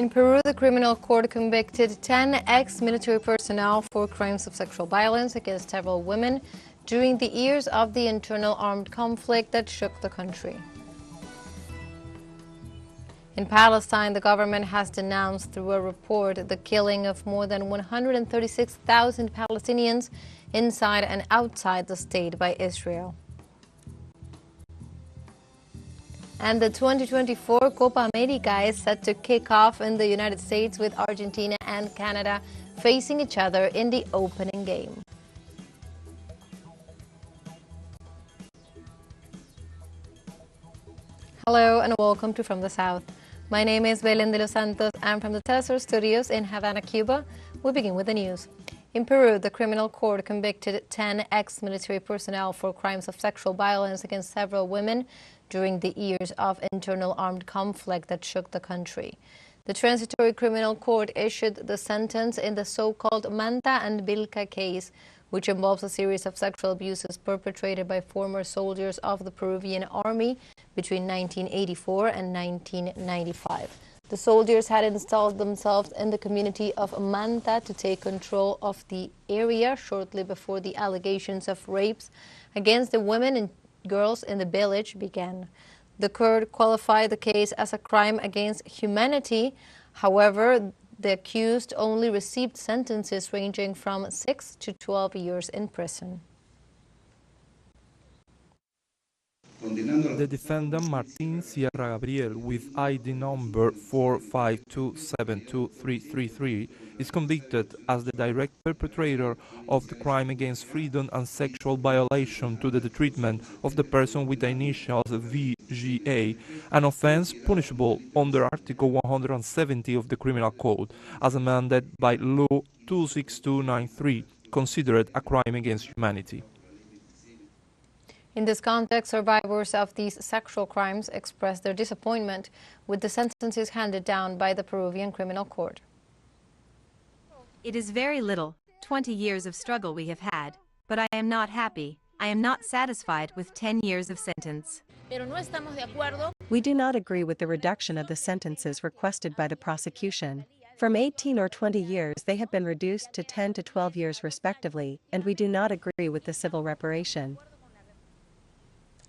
In Peru, the criminal court convicted 10 ex-military personnel for crimes of sexual violence against several women during the years of the internal armed conflict that shook the country. In Palestine, the government has denounced through a report the killing of more than 136,000 Palestinians inside and outside the state by Israel. And the 2024 Copa America is set to kick off in the United States with Argentina and Canada facing each other in the opening game. Hello and welcome to From the South. My name is Belén de los Santos. I'm from the teleSUR studios in Havana, Cuba. We begin with the news. In Peru, the criminal court convicted 10 ex-military personnel for crimes of sexual violence against several women during the years of internal armed conflict that shook the country. The Transitory Criminal Court issued the sentence in the so-called Manta and Vilca case, which involves a series of sexual abuses perpetrated by former soldiers of the Peruvian army between 1984 and 1995. The soldiers had installed themselves in the community of Manta to take control of the area shortly before the allegations of rapes against the women and girls in the village began. The court qualified the case as a crime against humanity. However, the accused only received sentences ranging from 6 to 12 years in prison. The defendant Martin Sierra Gabriel, with ID number 452723333, is convicted as the direct perpetrator of the crime against freedom and sexual violation to the detriment of the person with the initials VGA, an offense punishable under Article 170 of the Criminal Code, as amended by Law 26293, considered a crime against humanity. In this context, survivors of these sexual crimes expressed their disappointment with the sentences handed down by the Peruvian Criminal Court. It is very little, 20 years of struggle we have had, but I am not happy. I am not satisfied with 10 years of sentence. We do not agree with the reduction of the sentences requested by the prosecution. From 18 or 20 years they have been reduced to 10 to 12 years respectively, and we do not agree with the civil reparation.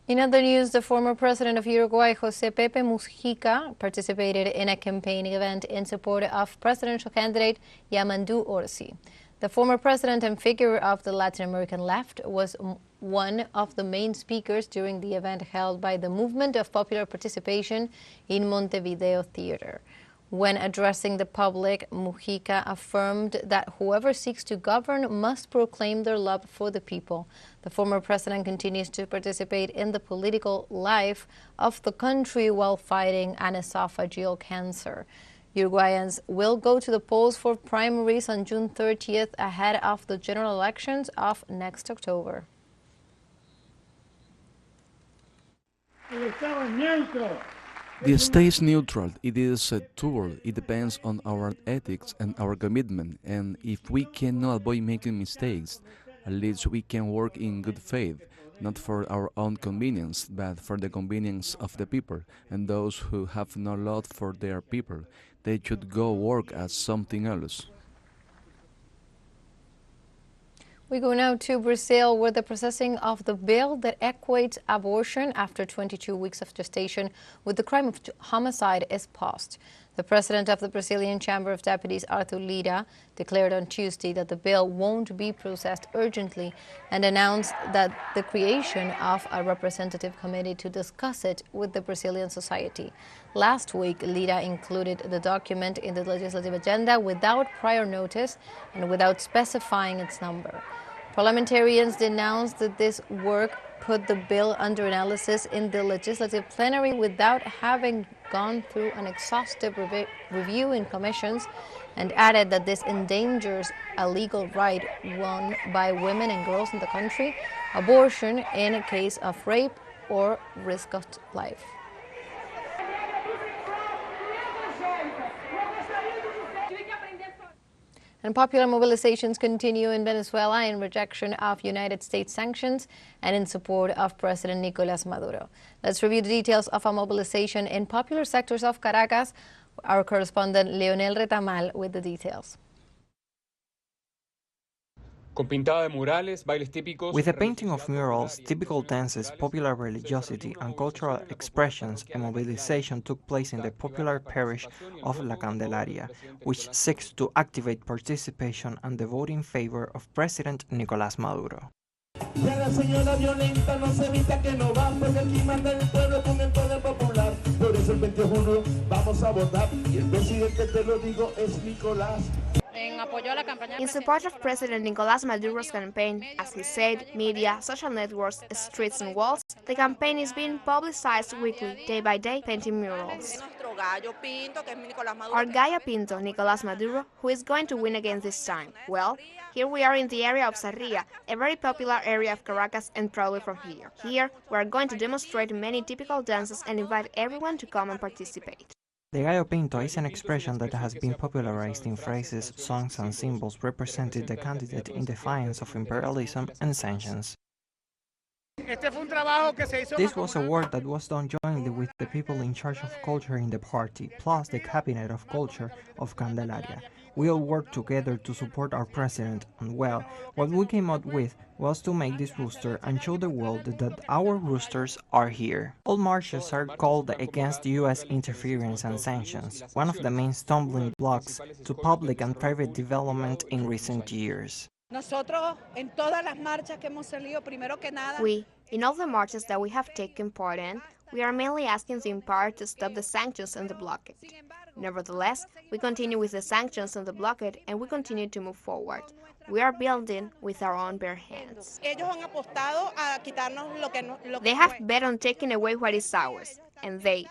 In other news, the former president of Uruguay, José Pepe Mujica, participated in a campaigning event in support of presidential candidate Yamandu Orsi. The former president and figure of the Latin American left was one of the main speakers during the event held by the Movement of Popular Participation in Montevideo Theater. When addressing the public, Mujica affirmed that whoever seeks to govern must proclaim their love for the people. The former president continues to participate in the political life of the country while fighting an esophageal cancer. Uruguayans will go to the polls for primaries on June 30th ahead of the general elections of next October. The state is neutral. It is a tool. It depends on our ethics and our commitment. And if we cannot avoid making mistakes, at least we can work in good faith, not for our own convenience, but for the convenience of the people. And those who have no love for their people, they should go work as something else. We go now to Brazil, where the processing of the bill that equates abortion after 22 weeks of gestation with the crime of homicide is paused. The president of the Brazilian Chamber of Deputies, Arthur Lira, declared on Tuesday that the bill won't be processed urgently and announced that the creation of a representative committee to discuss it with the Brazilian society. Last week, Lira included the document in the legislative agenda without prior notice and without specifying its number. Parliamentarians denounced that this work put the bill under analysis in the legislative plenary without having gone through an exhaustive review in commissions, and added that this endangers a legal right won by women and girls in the country, abortion in a case of rape or risk of life. And popular mobilizations continue in Venezuela in rejection of United States sanctions and in support of President Nicolás Maduro. Let's review the details of a mobilization in popular sectors of Caracas, Our correspondent Leonel Retamal with the details. With a painting of murals, typical dances, popular religiosity, and cultural expressions, a mobilization took place in the popular parish of La Candelaria, which seeks to activate participation and the vote in favor of President Nicolás Maduro. In support of President Nicolás Maduro's campaign, as he said, media, social networks, streets and walls, the campaign is being publicized weekly, day by day, painting murals. Our gallo pinto, Nicolás Maduro, who is going to win again this time? Well, here we are in the area of Sarria, a very popular area of Caracas and probably from here. Here, we are going to demonstrate many typical dances and invite everyone to come and participate. The gallo pinto is an expression that has been popularized in phrases, songs and symbols representing the candidate in defiance of imperialism and sanctions. This was a work that was done jointly with the people in charge of culture in the party, plus the cabinet of culture of Candelaria. We all worked together to support our president, and well, what we came up with was to make this rooster and show the world that our roosters are here. All marches are called against U.S. interference and sanctions, one of the main stumbling blocks to public and private development in recent years. We, in all the marches that we have taken part in, we are mainly asking the empire to stop the sanctions and the blockade. Nevertheless, we continue with the sanctions and the blockade and we continue to move forward. We are building with our own bare hands. They have bet on taking away what is ours, and they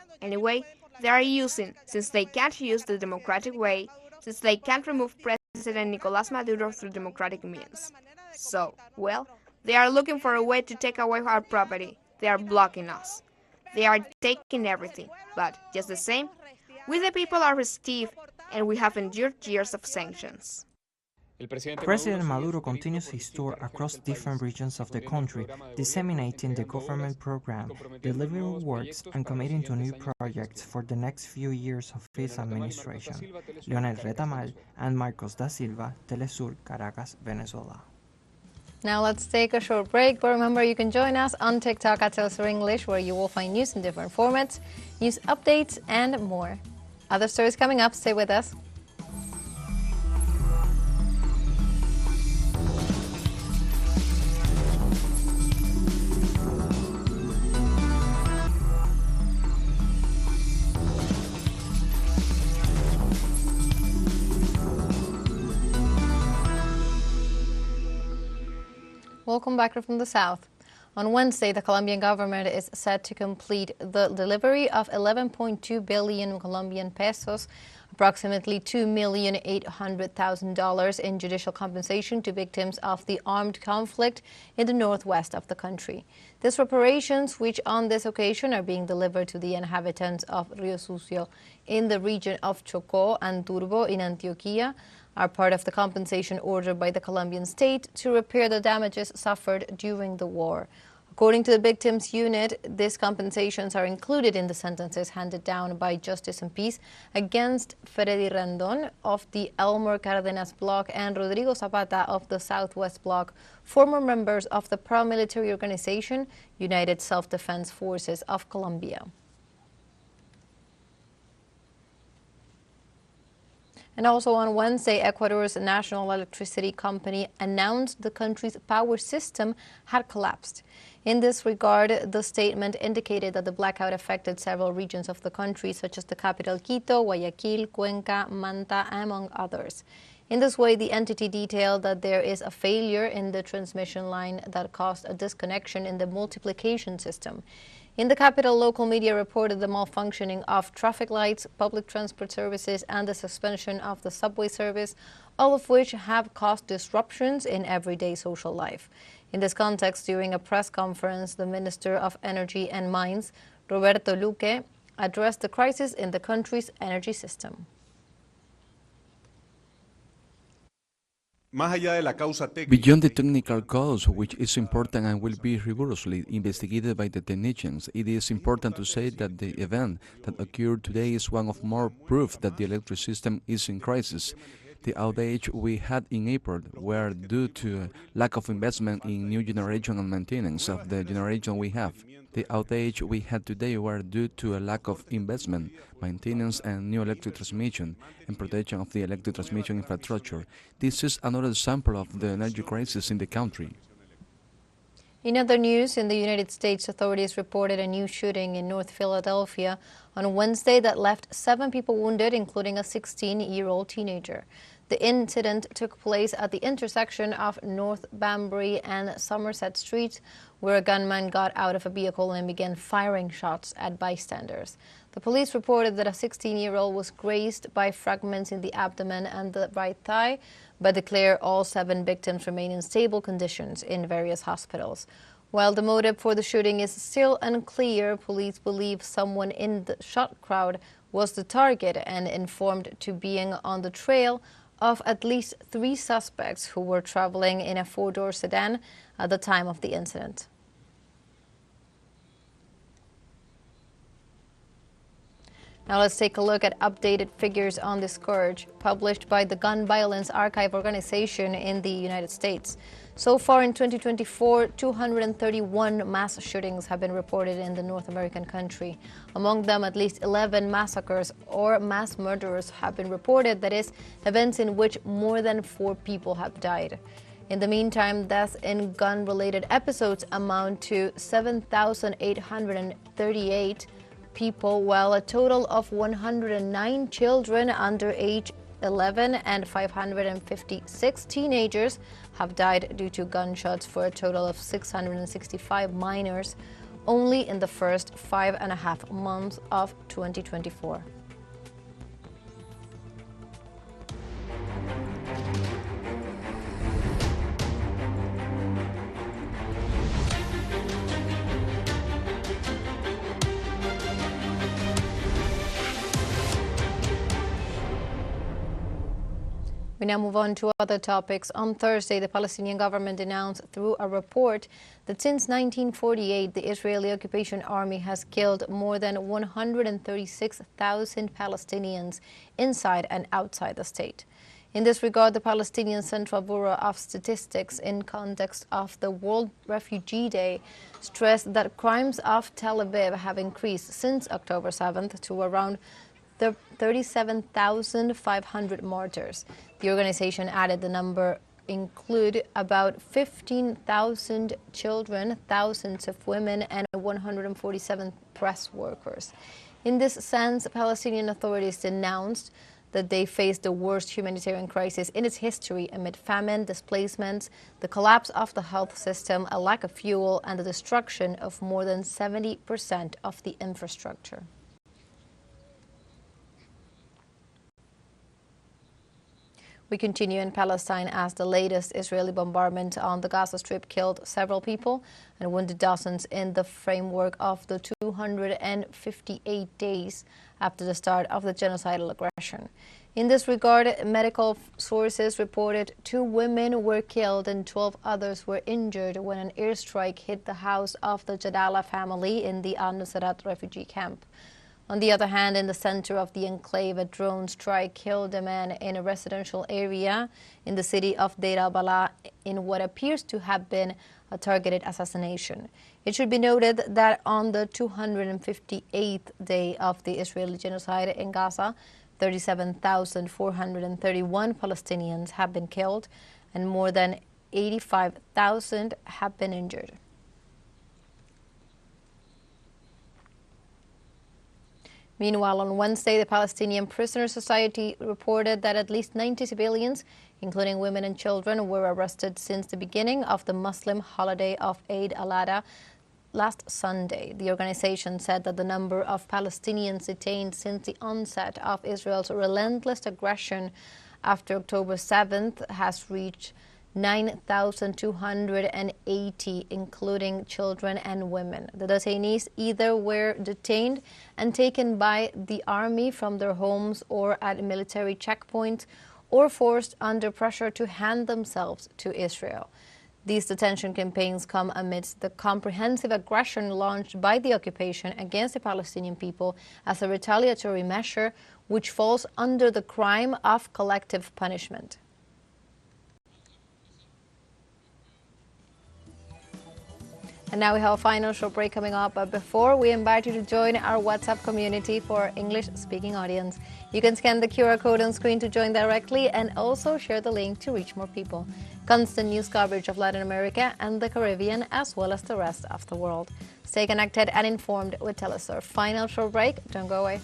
are using, since they can't use the democratic way, since they can't remove President Nicolás Maduro through democratic means. So, well, they are looking for a way to take away our property. They are blocking us. They are taking everything, but just the same, we the people are restive and we have endured years of sanctions. President Maduro continues his tour across different regions of the country, disseminating the government program, delivering works, and committing to new projects for the next few years of his administration. Leonel Retamal and Marcos da Silva, teleSUR, Caracas, Venezuela. Now let's take a short break, but remember you can join us on TikTok at teleSUR English, where you will find news in different formats, news updates, and more. Other stories coming up, stay with us. Welcome back from the south. On Wednesday, the Colombian government is set to complete the delivery of 11.2 billion Colombian pesos, approximately $2,800,000 in judicial compensation to victims of the armed conflict in the northwest of the country. These reparations, which on this occasion are being delivered to the inhabitants of Rio Sucio in the region of Chocó and Turbo in Antioquia, are part of the compensation ordered by the Colombian state to repair the damages suffered during the war. According to the victims unit, these compensations are included in the sentences handed down by Justice and Peace against Freddy Rendon of the Elmer Cárdenas bloc and Rodrigo Zapata of the Southwest bloc, former members of the paramilitary organization United Self-Defense Forces of Colombia. And also on Wednesday, Ecuador's national electricity company announced the country's power system had collapsed. In this regard, the statement indicated that the blackout affected several regions of the country, such as the capital Quito, Guayaquil, Cuenca, Manta, among others. In this way, the entity detailed that there is a failure in the transmission line that caused a disconnection in the multiplication system. In the capital, local media reported the malfunctioning of traffic lights, public transport services, and the suspension of the subway service, all of which have caused disruptions in everyday social life. In this context, during a press conference, the Minister of Energy and Mines, Roberto Luque, addressed the crisis in the country's energy system. Beyond the technical cause, which is important and will be rigorously investigated by the technicians, it is important to say that the event that occurred today is one of more proof that the electric system is in crisis. The outage we had in April were due to lack of investment in new generation and maintenance of the generation we have. The outage we had today were due to a lack of investment, maintenance and new electric transmission, and protection of the electric transmission infrastructure. This is another example of the energy crisis in the country. In other news, in the United States, authorities reported a new shooting in North Philadelphia on Wednesday that left 7 people wounded, including a 16-year-old teenager. The incident took place at the intersection of North Banbury and Somerset Streets, where a gunman got out of a vehicle and began firing shots at bystanders. The police reported that a 16-year-old was grazed by fragments in the abdomen and the right thigh, but declared all 7 victims remain in stable conditions in various hospitals. While the motive for the shooting is still unclear, police believe someone in the shot crowd was the target and informed to being on the trail of at least 3 suspects who were traveling in a 4-door sedan at the time of the incident. Now let's take a look at updated figures on the scourge published by the Gun Violence Archive organization in the United States. So far in 2024, 231 mass shootings have been reported in the North American country. Among them, at least 11 massacres or mass murders have been reported, that is, events in which more than 4 people have died. In the meantime, deaths in gun-related episodes amount to 7,838 people, while a total of 109 children under age 11 and 556 teenagers have died due to gunshots, for a total of 665 minors only in the first 5.5 months of 2024. We now move on to other topics. On Thursday, the Palestinian government announced through a report that since 1948, the Israeli occupation army has killed more than 136,000 Palestinians inside and outside the state. In this regard, the Palestinian Central Bureau of Statistics, in context of the World Refugee Day, stressed that crimes of Tel Aviv have increased since October 7th to around 37,500 martyrs. The organization added the number include about 15,000 children, thousands of women, and 147 press workers. In this sense, Palestinian authorities denounced that they face the worst humanitarian crisis in its history amid famine, displacements, the collapse of the health system, a lack of fuel, and the destruction of more than 70% of the infrastructure. We continue in Palestine as the latest Israeli bombardment on the Gaza Strip killed several people and wounded dozens in the framework of the 258 days after the start of the genocidal aggression. In this regard, medical sources reported 2 women were killed and 12 others were injured when an airstrike hit the house of the Jadala family in the Al-Nusrat refugee camp. On the other hand, in the center of the enclave, a drone strike killed a man in a residential area in the city of Deir al-Balah in what appears to have been a targeted assassination. It should be noted that on the 258th day of the Israeli genocide in Gaza, 37,431 Palestinians have been killed and more than 85,000 have been injured. Meanwhile, on Wednesday, the Palestinian Prisoner Society reported that at least 90 civilians, including women and children, were arrested since the beginning of the Muslim holiday of Eid al-Adha last Sunday. The organization said that the number of Palestinians detained since the onset of Israel's relentless aggression after October 7th has reached 9,280, including children and women. The detainees either were detained and taken by the army from their homes or at military checkpoints, or forced under pressure to hand themselves to Israel. These detention campaigns come amidst the comprehensive aggression launched by the occupation against the Palestinian people as a retaliatory measure which falls under the crime of collective punishment. And now we have a final short break coming up, but before we invite you to join our WhatsApp community for our English-speaking audience. You can scan the QR code on screen to join directly and also share the link to reach more people. Constant news coverage of Latin America and the Caribbean as well as the rest of the world. Stay connected and informed with teleSUR. Final short break, don't go away.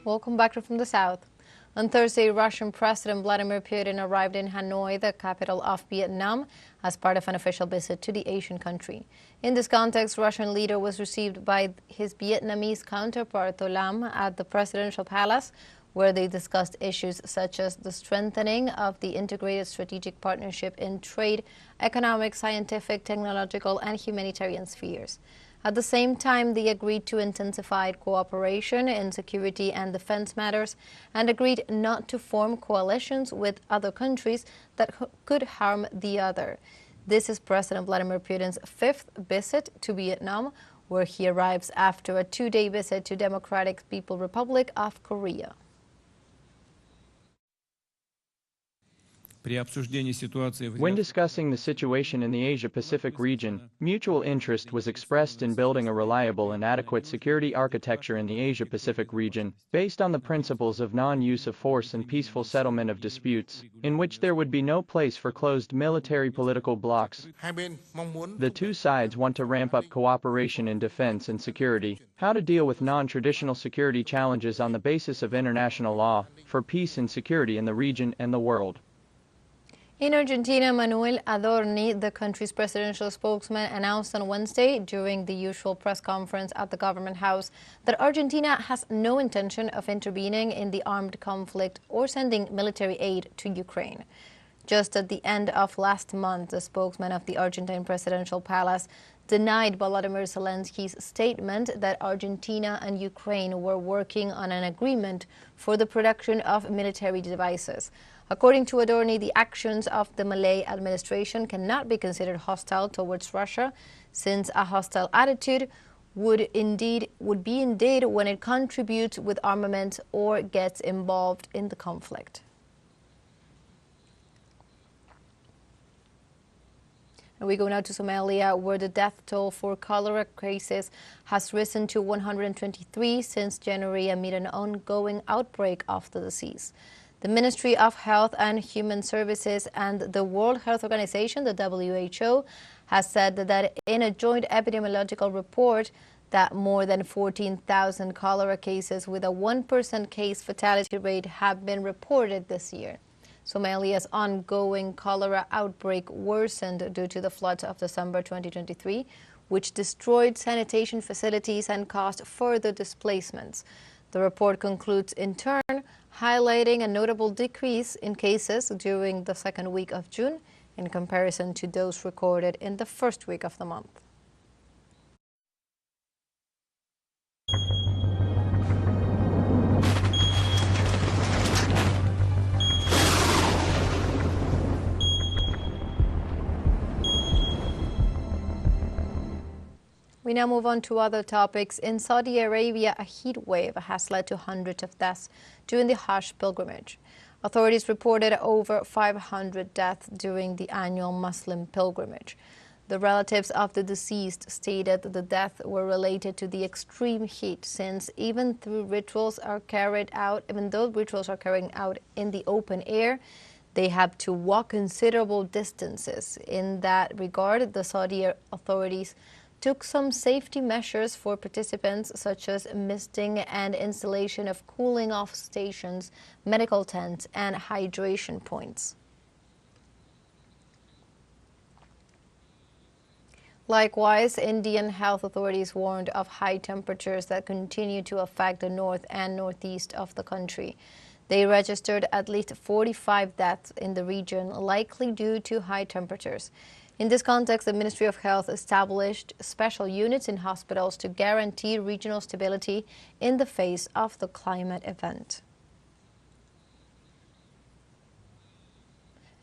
Welcome back from the south. On Thursday, Russian President Vladimir Putin arrived in Hanoi, the capital of Vietnam, as part of an official visit to the Asian country. In this context, Russian leader was received by his Vietnamese counterpart To Lam at the presidential palace, where they discussed issues such as the strengthening of the integrated strategic partnership in trade, economic, scientific, technological, and humanitarian spheres. At the same time, they agreed to intensified cooperation in security and defense matters and agreed not to form coalitions with other countries that could harm the other. This is President Vladimir Putin's fifth visit to Vietnam, where he arrives after a two-day visit to Democratic People's Republic of Korea. When discussing the situation in the Asia-Pacific region, mutual interest was expressed in building a reliable and adequate security architecture in the Asia-Pacific region, based on the principles of non-use of force and peaceful settlement of disputes, in which there would be no place for closed military political blocs. The two sides want to ramp up cooperation in defense and security, how to deal with non-traditional security challenges on the basis of international law, for peace and security in the region and the world. In Argentina, Manuel Adorni, the country's presidential spokesman, announced on Wednesday during the usual press conference at the government house that Argentina has no intention of intervening in the armed conflict or sending military aid to Ukraine. Just at the end of last month, the spokesman of the Argentine presidential palace denied Volodymyr Zelensky's statement that Argentina and Ukraine were working on an agreement for the production of military devices. According to Adorni, the actions of the Malay administration cannot be considered hostile towards Russia, since a hostile attitude would be indeed when it contributes with armament or gets involved in the conflict. And we go now to Somalia, where the death toll for cholera cases has risen to 123 since January amid an ongoing outbreak of the disease. The Ministry of Health and Human Services and the World Health Organization, the WHO, has said that in a joint epidemiological report that more than 14,000 cholera cases with a 1% case fatality rate have been reported this year. Somalia's ongoing cholera outbreak worsened due to the floods of December 2023, which destroyed sanitation facilities and caused further displacements. The report concludes, in turn, highlighting a notable decrease in cases during the second week of June in comparison to those recorded in the first week of the month. We now move on to other topics. In Saudi Arabia, a heat wave has led to hundreds of deaths during the Hajj pilgrimage. Authorities reported over 500 deaths during the annual Muslim pilgrimage. The relatives of the deceased stated that the deaths were related to the extreme heat, since even though rituals are carried out in the open air, they have to walk considerable distances. In that regard, the Saudi authorities took some safety measures for participants, such as misting and installation of cooling-off stations, medical tents, and hydration points. Likewise, Indian health authorities warned of high temperatures that continue to affect the north and northeast of the country. They registered at least 45 deaths in the region, likely due to high temperatures. In this context, the Ministry of Health established special units in hospitals to guarantee regional stability in the face of the climate event.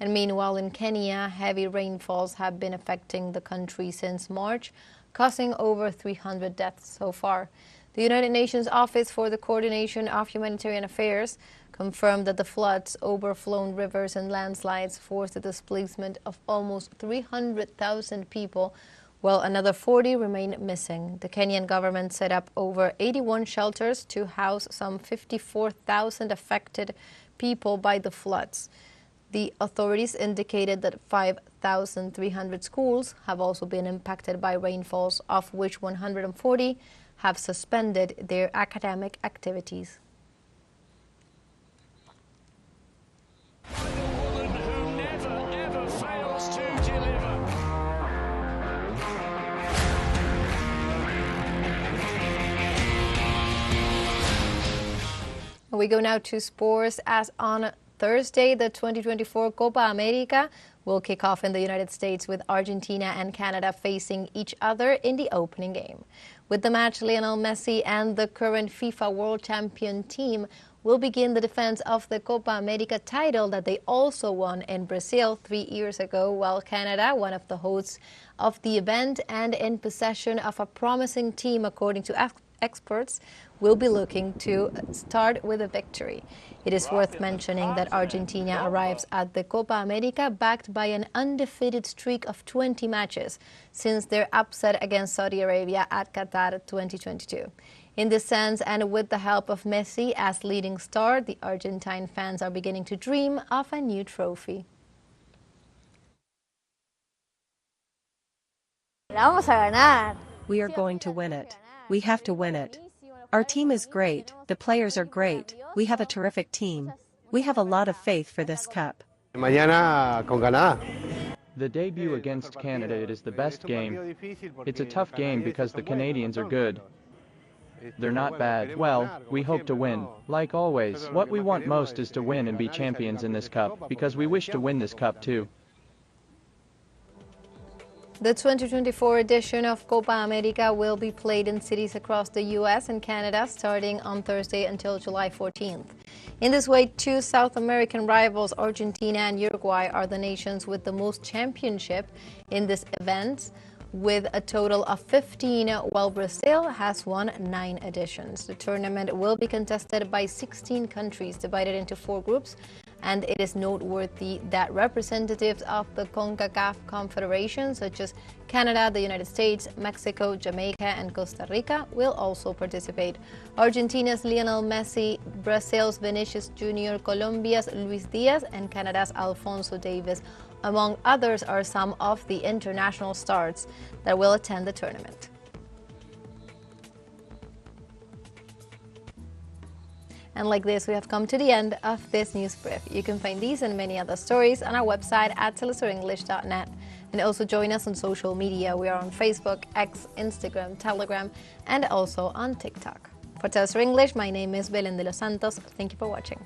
And meanwhile, in Kenya, heavy rainfalls have been affecting the country since March, causing over 300 deaths so far. The United Nations Office for the Coordination of Humanitarian Affairs confirmed that the floods, overflown rivers and landslides forced the displacement of almost 300,000 people, while another 40 remain missing. The Kenyan government set up over 81 shelters to house some 54,000 affected people by the floods. The authorities indicated that 5,300 schools have also been impacted by rainfalls, of which 140 have suspended their academic activities. We go now to sports, as on Thursday, the 2024 Copa America will kick off in the United States, with Argentina and Canada facing each other in the opening game. With the match, Lionel Messi and the current FIFA World Champion team will begin the defense of the Copa America title that they also won in Brazil 3 years ago, while Canada, one of the hosts of the event and in possession of a promising team according to experts, will be looking to start with a victory. It is worth mentioning that Argentina arrives at the Copa America backed by an undefeated streak of 20 matches since their upset against Saudi Arabia at Qatar 2022. In this sense, and with the help of Messi as leading star, the Argentine fans are beginning to dream of a new trophy. We are going to win it. We have to win it. Our team is great, the players are great, we have a terrific team. We have a lot of faith for this cup. The debut against Canada, it is the best game. It's a tough game because the Canadians are good. They're not bad. Well, we hope to win. Like always, what we want most is to win and be champions in this cup, because we wish to win this cup too. The 2024 edition of Copa America will be played in cities across the U.S. and Canada starting on Thursday until July 14th. In this way, two South American rivals, Argentina and Uruguay, are the nations with the most championship in this event, with a total of 15, while Brazil has won 9 editions. The tournament will be contested by 16 countries divided into 4 groups, and it is noteworthy that representatives of the CONCACAF confederation, such as Canada, the United States, Mexico, Jamaica, and Costa Rica, will also participate. Argentina's Lionel Messi, Brazil's Vinicius Jr., Colombia's Luis Diaz, and Canada's Alphonso Davies, among others, are some of the international stars that will attend the tournament. And like this, we have come to the end of this news brief. You can find these and many other stories on our website at telesurenglish.net. And also join us on social media. We are on Facebook, X, Instagram, Telegram, and also on TikTok. For TeleSUR English, my name is Belén de los Santos. Thank you for watching.